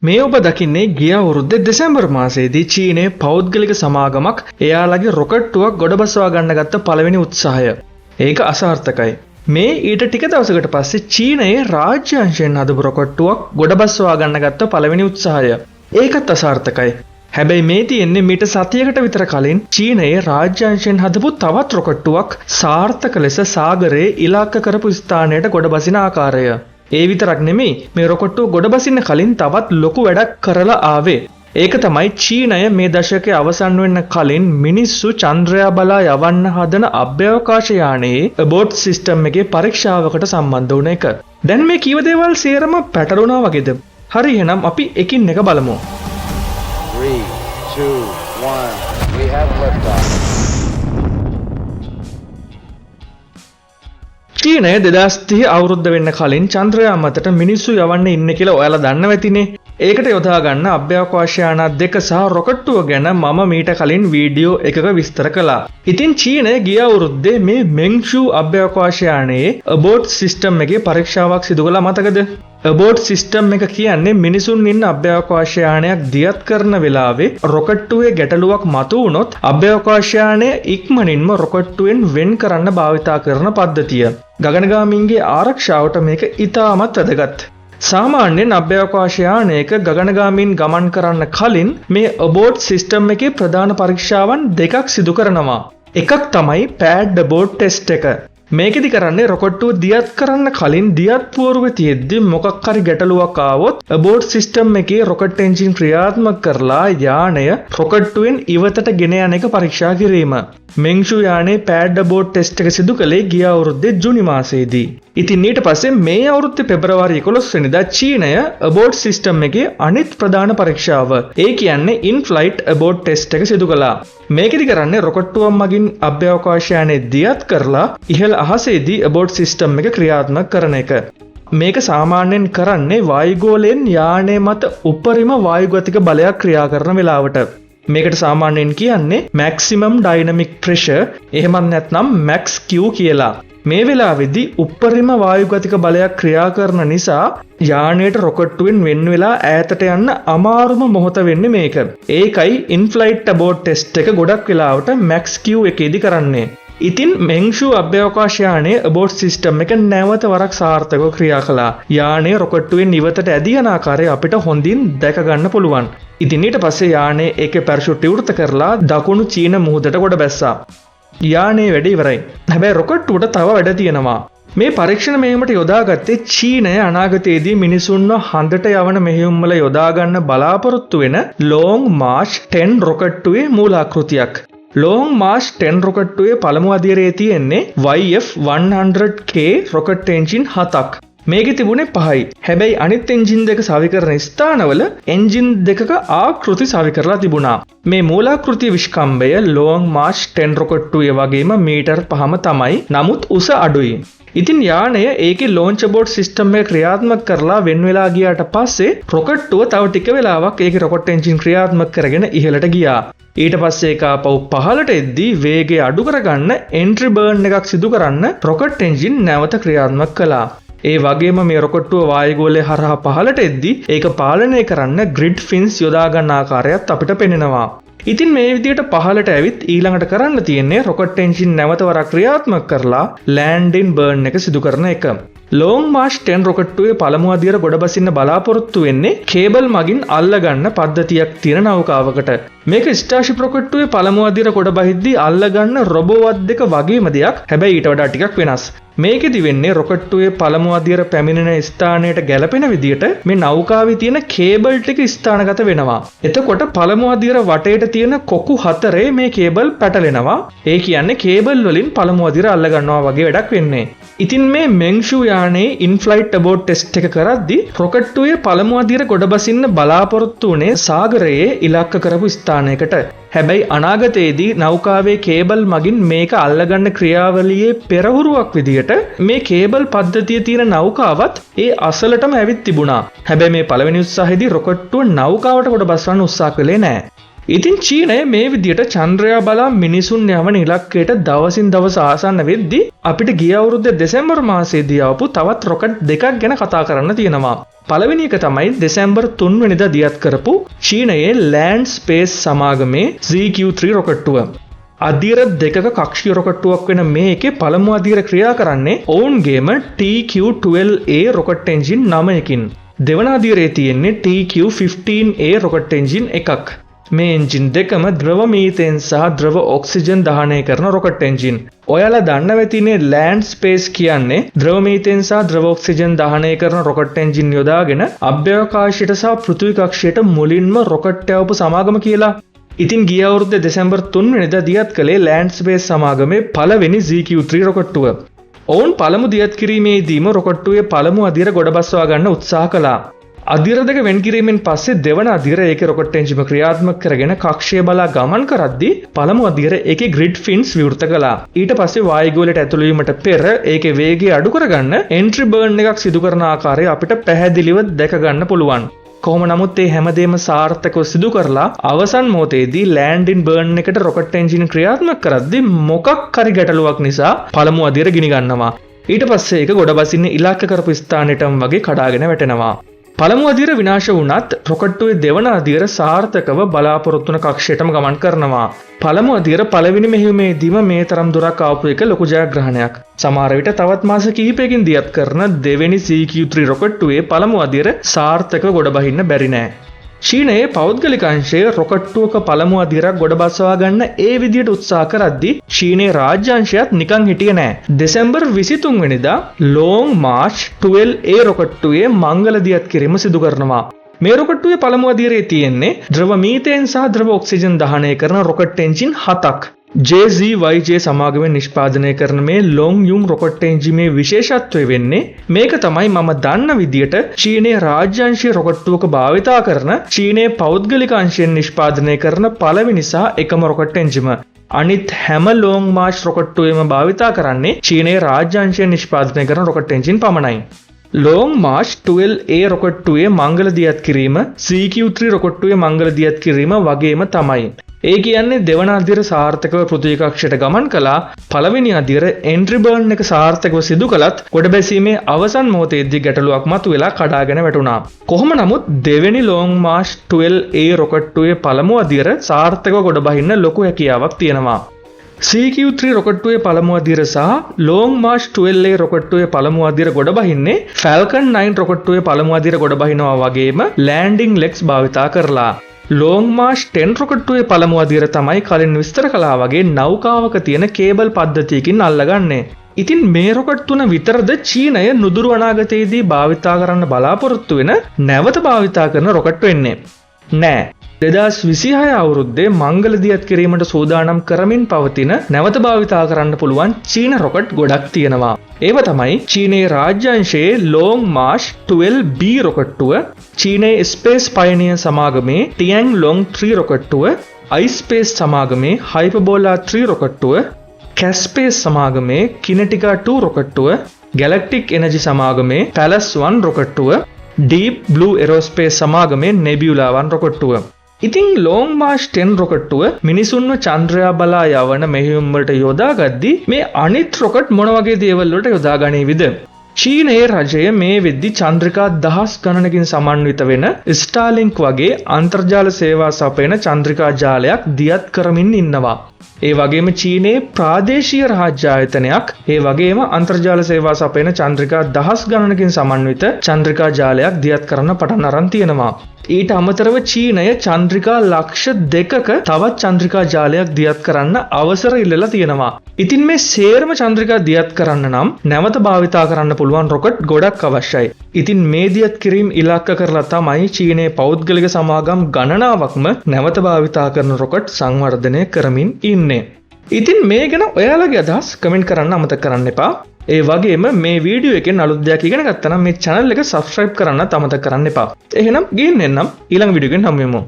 මේ ඔබ දකින්නේ ගිය අවුරුද්දේ දෙසැම්බර් මාසයේදී චීනයේ පෞද්ගලික සමාගමක් එයාලගේ රොකට්ටුවක් ගොඩබසවා ගන්න ගත්ත පළවෙනි උත්සාහය. ඒක අසාර්ථකයි. මේ ඊට ටික දවසකට පස්සේ චීනයේ රාජ්‍ය අංශයෙන් හදපු රොකට්ටුවක් ගොඩබසවා ගන්න ගත්ත පළවෙනි උත්සාහය. ඒකත් අසාර්ථකයි. හැබැයි මේ තියෙන්නේ මීට සතියකට විතර කලින් චීනයේ රාජ්‍ය අංශයෙන් හදපු තවත් රොකට්ටුවක් සාර්ථක ලෙස සාගරයේ ඉලක්ක කරපු ස්ථානයට ගොඩබසින ආකාරය. ඒ විතරක් නෙමෙයි මේ රොකට්ටුව ගොඩබසින්න කලින් තවත් ලොකු වැඩක් කරලා ආවේ. ඒක තමයි චීනය මේ දශකයේ අවසන් වෙන්න කලින් මිනිස්සු චන්ද්‍රයා බලා යවන්න හදන අභ්‍යවකාශ යානයේ abort system එකේ පරීක්ෂාවකට සම්බන්ධ වුණ එක. දැන් මේ කීව දේවල් සියරම පැටලුණා වගේද? හරි එහෙනම් අපි එකින් එක බලමු. 3, 2, 1, we have liftoff. චීනය 2030 අවුරුද්ද වෙන්න කලින් චන්ද්‍රයා මතට මිනිස්සු යවන්න ඉන්න කියලා ඔයාලා දන්නව ඇතිනේ. ඒකට යොදා ගන්න අභ්‍යවකාශ යාන දෙක සහ රොකට්ටුව ගැන මම මීට කලින් වීඩියෝ එකක විස්තර කළා. ඉතින් චීනය ගිය අවුරුද්දේ මේ මෙන්ෂු අභ්‍යවකාශ යානයේ abort system එකේ පරීක්ෂාවක් සිදු කළා මතකද? abort system එක කියන්නේ මිනිසුන් ඉන්න අභ්‍යවකාශ යානයක් දියත් කරන වෙලාවේ රොකට්ටුවේ ගැටලුවක් මතු වුණොත් අභ්‍යවකාශ යානය ඉක්මනින්ම රොකට්ටුවෙන් වෙන් කරන්න භාවිතා කරන පද්ධතිය. ගගනගාමීන්ගේ ආරක්ෂාවට මේක ඉතාමත් වැදගත්. සාමාන්‍යයෙන් අභ්‍යවකාශ යානයක ගගනගාමීන් ගමන් කරන්න කලින් මේ abort system එකේ ප්‍රධාන පරීක්ෂාවන් දෙකක් සිදු කරනවා. එකක් තමයි pad abort test එක. මේකෙදි කරන්නේ රොකට්ටුව දියත් කරන්න කලින් දියත් පුවරුවේ තියෙද්දි මොකක් හරි ගැටලුවක් ආවොත් abort system එකේ rocket engine ක්‍රියාත්මක කරලා යානය රොකට්ටුවෙන් ඉවතට ගෙන යන එක පරීක්ෂා කිරීම. මෙන්ෂු යානයේ pad abort test එක සිදු කළේ ගිය අවුරුද්දේ ජූනි මාසයේදී. ඉතින් ඊට පස්සේ මේ අවුරුද්දේ පෙබරවාරි 11 වෙනිදා චීනය abort system එකේ අනිත් ප්‍රධාන පරීක්ෂාව ඒ කියන්නේ in-flight abort test එක සිදු කළා. මේකෙදි කරන්නේ රොකට්ටුවක් මගින් අභ්‍යවකාශ යානයේ දියත් කරලා ඉහළ අහසේදී abort system එක ක්‍රියාත්මක කරන එක. මේක සාමාන්‍යයෙන් කරන්නේ වායුගෝලයෙන් යානය මත උපරිම වායුගතික බලයක් ක්‍රියා කරන වෙලාවට. මේකට සාමාන්‍යයෙන් කියන්නේ maximum dynamic pressure එහෙමත් නැත්නම් max q කියලා. මේ වෙලාවේදී උපරිම වායුගතික බලයක් ක්‍රියා කරන නිසා යානයට රොකට්ටුවෙන් වෙන් වෙලා ඈතට යන්න අමාරුම මොහොත වෙන්නේ මේක. ඒකයි in-flight abort test එක ගොඩක් වෙලාවට max q එකේදී කරන්නේ. ඉතින් මෙන්ෂු අභ්‍යවකාශ යානයේ abort system එක නැවත වරක් සාර්ථකව ක්‍රියා කළා. යානය රොකට්ටුවෙන් ඉවතට ඇදී යන ආකාරය අපිට හොඳින් දැක ගන්න පුළුවන්. ඉතින් ඊට පස්සේ යානයේ ඒකේ පැරෂුට් විවෘත කරලා දකුණු චීන මුහුදට ගොඩ බැස්සා. යානයේ වැඩ ඉවරයි. හැබැයි රොකට්ටුවට තව වැඩ තියෙනවා. මේ පරීක්ෂණ මෙහෙයුමට යොදාගත්තේ චීනය අනාගතයේදී මිනිසුන්ව හඳට යවන මෙහෙයුම් වල යොදා ගන්න බලාපොරොත්තු වෙන Long March 10 රොකට්ටුවේ මූලාකෘතියක්. Long March 10 රොකට්ටුවේ පළමු අදියරේ තියෙන්නේ YF-100K රොකට් එන්ජින් 7ක්. මේකේ තිබුණේ 5යි. හැබැයි අනිත් එන්ජින් දෙක සවි කරන ස්ථානවල එන්ජින් දෙකක ආකෘති සවි කරලා තිබුණා. මේ මූලාකෘතිය විශ්කම්භය Long March 10 රොකට්ටුවේ වගේම මීටර් 5ම තමයි. නමුත් උස අඩුයි. ඉතින් යානය ඒකේ launch abort system එක ක්‍රියාත්මක කරලා වෙන් වෙලා ගියාට පස්සේ රොකට්ටුව තව ටික වෙලාවක් ඒකේ රොකට් එන්ජින් ක්‍රියාත්මක කරගෙන ඉහළට ගියා. ඊට පස්සේ ඒක ආපහු පහළට එද්දී වේගය අඩු කරගන්න entry burn එකක් සිදු කරන්න රොකට් එන්ජින් නැවත ක්‍රියාත්මක කළා. ඒ වගේම මේ රොකට්ටුව වායුගෝලය හරහා පහළට එද්දී ඒක පාලනය කරන්න grid fins යොදා ගන්න ආකාරයත් අපිට පෙනෙනවා. ඉතින් මේ විදිහට පහළට ඇවිත් ඊළඟට කරන්න තියෙන්නේ රොකට් එන්ජින් නැවත වරක් ක්‍රියාත්මක කරලා landing burn එක සිදු කරන එක. Long March 10 රොකට්ටුවේ පළමු අදියර ගොඩබසින්න බලාපොරොත්තු වෙන්නේ කේබල් මගින් අල්ලගන්න පද්ධතියක් තියෙන නෞකාවකට. මේක Starship රොකට්ටුවේ පළමු අදියර ගොඩබහිද්දී අල්ලගන්න රොබෝවත් දෙක වගේම දෙයක්. හැබැයි ඊට වඩා ටිකක් වෙනස්. මේකෙදි වෙන්නේ රොකට්ටුවේ පළමු අදියර පැමිණෙන ස්ථානයට ගැලපෙන විදියට මේ නෞකාවේ තියෙන කේබල් ටික ස්ථානගත වෙනවා. එතකොට පළමු අදියර වටේට තියෙන කොකු හතරේ මේ කේබල් පැටලෙනවා. ඒ කියන්නේ කේබල් වලින් පළමු අදියර අල්ල ගන්නවා වගේ වැඩක් වෙන්නේ. ඉතින් මේ මෙන්ෂු යානයේ in-flight abort test එක කරද්දී රොකට්ටුවේ පළමු අදියර ගොඩබසින්න බලාපොරොත්තු වුණේ සාගරයේ ඉලක්ක කරපු ස්ථානයකට. හැබැයි අනාගතයේදී නෞකාවේ කේබල් මගින් මේක අල්ලගන්න ක්‍රියාවලියේ පෙරහුරුවක් විදියට මේ කේබල් පද්ධතිය තියෙන නෞකාවත් ඒ අසලටම ඇවිත් තිබුණා. හැබැයි මේ පළවෙනි උත්සාහයේදී රොකට්ටුව නෞකාවට ගොඩබසවන්න උත්සාහ කළේ නැහැ. ඉතින් චීනය මේ විදියට චන්ද්‍රයා බලා මිනිසුන් යවන ඉලක්කයට දවසින් දවස ආසන්න වෙද්දී අපිට ගිය අවුරුද්දේ දෙසැම්බර් මාසයේදී ආපු තවත් රොකට් දෙකක් ගැන කතා කරන්න තියෙනවා. පළවෙනි එක තමයි දෙසැම්බර් 3 වෙනිදා දියත් කරපු චීනයේ ලෑන්ඩ් ස්පේස් සමාගමේ ZQ-3 රොකට්ටුව. අදියර දෙකක කක්ෂීය රොකට්ටුවක් වෙන මේකේ පළමු අදියර ක්‍රියා කරන්නේ ඔවුන්ගේම TQ-12A රොකට් එන්ජින් 9කින්. දෙවන අදියරේ තියෙන්නේ TQ-15A රොකට් එන්ජින් එකක්. මේ එන්ජින් දෙකම ද්‍රව මීතේන් සහ ද්‍රව ඔක්සිජන් දහනය කරන රොකට් එන්ජින්. ඔයාලා දන්නවා ඇතිනේ ලෑන්ඩ් ස්පේස් කියන්නේ ද්‍රව මීතේන් සහ ද්‍රව ඔක්සිජන් දහනය කරන රොකට් එන්ජින් යොදාගෙන අභ්‍යවකාශයට සහ පෘථිවි කක්ෂයට මුලින්ම රොකට් යවපු සමාගම කියලා. ඉතින් ගිය අවුරුද්දේ දෙසැම්බර් 3 වෙනිදා දියත් කළේ ලෑන්ඩ් ස්පේස් සමාගමේ පළවෙනි ZQ-3 රොකට්ටුව. ඔවුන් පළමු දියත් කිරීමේදීම රොකට්ටුවේ පළමු අදියර ගොඩබස්වා ගන්න උත්සාහ කළා. අදියර දෙක වෙන් කිරීමෙන් පස්සේ දෙවන අදියර ඒකේ රොකට් එන්ජිම ක්‍රියාත්මක කරගෙන කක්ෂය බලා ගමන් කරද්දී පළමු අදියර ඒකේ ග්‍රිඩ් ෆින්ස් විවෘත කළා. ඊට පස්සේ වායුගෝලයට ඇතුළු වීමට පෙර ඒකේ වේගය අඩු කරගන්න එන්ට්‍රි බර්න් එකක් සිදු කරන ආකාරය අපිට පැහැදිලිව දැක ගන්න පුළුවන්. කොහොම නමුත් මේ හැමදේම සාර්ථකව සිදු කරලා අවසන් මොහොතේදී ලෑන්ඩින් බර්න් එකට රොකට් එන්ජින් ක්‍රියාත්මක කරද්දී මොකක් හරි ගැටලුවක් නිසා පළමු අදියර ගිනි ගන්නවා. ඊට පස්සේ ඒක ගොඩබසින්න ඉලක්ක කරපු ස්ථානෙටම වගේ කඩාගෙන වැටෙනවා. පළමු අදියර විනාශ වුණත් රොකට්ටුවේ දෙවන අදියර සාර්ථකව බලාපොරොත්තු වන කක්ෂයටම ගමන් කරනවා. පළමු අදියර පළවෙනි මෙහෙයුමේදීම මේ තරම් දුරක් ආපු එක ලොකු ජයග්‍රහණයක්. සමහර විට තවත් මාස කිහිපයකින් දියත් කරන දෙවෙනි ZQ-3 රොකට්ටුවේ පළමු අදියර සාර්ථකව ගොඩ බහින්න බැරි නෑ. චීනයේ පෞද්ගලික අංශයේ රොකට්ටුවක පළමු අදියරක් ගොඩ බසවා ගන්න ඒ විදියට උත්සාහ කරද්දී චීනයේ රාජ්‍ය අංශයත් නිකන් හිටියේ නෑ. දෙසැම්බර් 23 වෙනිදා ලොං මාර්ච් 12A රොකට්ටුවේ මංගල දියත් කිරීම සිදු කරනවා. මේ රොකට්ටුවේ පළමු අදියරේ තියෙන්නේ ද්‍රව මීතේන් සහ ද්‍රව ඔක්සිජන් දහනය කරන රොකට් එන්ජින් 7ක්. JZYJ සමාගමෙන් නිෂ්පාදනය කරන මේ ලොං යුම් රොකට් එන්ජිමේ විශේෂත්වය වෙන්නේ මේක තමයි මම දන්න විදියට චීනයේ රාජ්‍ය අංශීය රොකට්ටුවක භාවිතා කරන චීනයේ පෞද්ගලික අංශයෙන් නිෂ්පාදනය කරන පළවෙනි සහ එකම රොකට් එන්ජිම. අනිත් හැම ලොං මාර්ච් රොකට්ටුවෙම භාවිතා කරන්නේ චීනයේ රාජ්‍ය අංශයෙන් නිෂ්පාදනය කරන රොකට් එන්ජින් පමණයි. ලොං මාර්ච් 12A රොකට්ටුවේ මංගල දියත් කිරීම ZQ-3 රොකට්ටුවේ මංගල දියත් කිරීම වගේම තමයි. ඒ කියන්නේ දෙවන අදියර සාර්ථකව පෘථිවි කක්ෂයට ගමන් කළා. පළවෙනි අදියර එන්ට්‍රි බර්න් එක සාර්ථකව සිදු කළත් ගොඩ බැසීමේ අවසන් මොහොතේදී ගැටලුවක් මතුවෙලා කඩාගෙන වැටුණා. කොහොම නමුත් දෙවෙනි ලොං මාර්ච් 12A රොකට්ටුවේ පළමු අදියර සාර්ථකව ගොඩ බහින්න ලොකු හැකියාවක් තියෙනවා. ZQ-3 රොකට්ටුවේ පළමු අදියර සහ ලොං මාර්ච් 12A රොකට්ටුවේ පළමු අදියර ගොඩ බහින්නේ ෆැල්කන් 9 රොකට්ටුවේ පළමු අදියර ගොඩ බහිනවා වගේම ලෑන්ඩින් ලෙග්ස් භාවිතා කරලා. ලොං මාර්ච් 10 රොකට්ටුවේ පළමු අදියර තමයි කලින් විස්තර කළා වගේ නෞකාවක තියෙන කේබල් පද්ධතියකින් අල්ලගන්නේ. ඉතින් මේ රොකට් තුන විතරද චීනය නුදුරු අනාගතයේදී භාවිතා කරන්න බලාපොරොත්තු වෙන නැවත භාවිතා කරන රොකට් වෙන්නේ? නෑ. 2026 අවුරුද්දේ මංගල දියත් කිරීමට සූදානම් කරමින් පවතින නැවත භාවිතා කරන්න පුළුවන් චීන රොකට් ගොඩක් තියෙනවා. ඒව තමයි චීනයේ රාජ්‍ය අංශයේ ලොං මාර්ච් 12B රොකට්ටුව, චීනයේ ස්පේස් පයනියර් සමාගමේ ටියැන්ලොං 3 රොකට්ටුව, iSpace සමාගමේ හයිපර්බෝලා 3 රොකට්ටුව, කැස්පේස් සමාගමේ කිනෙටිකා 2 රොකට්ටුව, ගැලැක්ටික් එනර්ජි සමාගමේ පැලස් 1 රොකට්ටුව, ඩීප් බ්ලූ එරෝස්පේස් සමාගමේ නෙබියුලා 1 රොකට්ටුව. ඉතින් ලොං මාර්ච් 10 රොකට්ටුව මිනිසුන්ව චන්ද්‍රයා බලා යවන මෙහෙයුම් වලට යොදාගද්දී මේ අනිත් රොකට් මොන වගේ දේවල් වලට යොදාගනීවිද? චීනයේ රජය මේ වෙද්දි චන්ද්‍රිකා දහස් ගණනකින් සමන්විත වෙන ස්ටාර්ලින්ක් වගේ අන්තර්ජාල සේවා සපයන චන්ද්‍රිකා ජාලයක් දියත් කරමින් ඉන්නවා. ඒ වගේම චීනයේ ප්‍රාදේශීය රාජ්‍ය ආයතනයක් ඒ වගේම අන්තර්ජාල සේවා සපයන චන්ද්‍රිකා දහස් ගණනකින් සමන්විත චන්ද්‍රිකා ජාලයක් දියත් කරන්න පටන් අරන් තියෙනවා. ඊට අමතරව චීනය චන්ද්‍රිකා ලක්ෂ 2ක තවත් චන්ද්‍රිකා ජාලයක් දියත් කරන්න අවසර ඉල්ලලා තියෙනවා. ඉතින් මේ සේරම චන්ද්‍රිකා දියත් කරන්න නම් නැවත භාවිතා කරන්න පුළුවන් රොකට් ගොඩක් අවශ්‍යයි. ඉතින් මේ දියත් කිරීම ඉලක්ක කරලා තමයි චීනයේ පෞද්ගලික සමාගම් ගණනාවක්ම නැවත භාවිතා කරන රොකට් සංවර්ධනය කරමින් ඉන්නේ. ඉතින් මේ ගැන ඔයාලගේ අදහස් කමෙන්ට් කරන්න අමතක කරන්න එපා. ඒ වගේම මේ වීඩියෝ එකෙන් අලුත් දෙයක් ඉගෙන ගත්තා නම් මේ channel එක subscribe කරන්න අමතක කරන්න එපා. එහෙනම් ගිහින් එන්නම් ඊළඟ වීඩියෝ එකෙන් හමු වෙමු.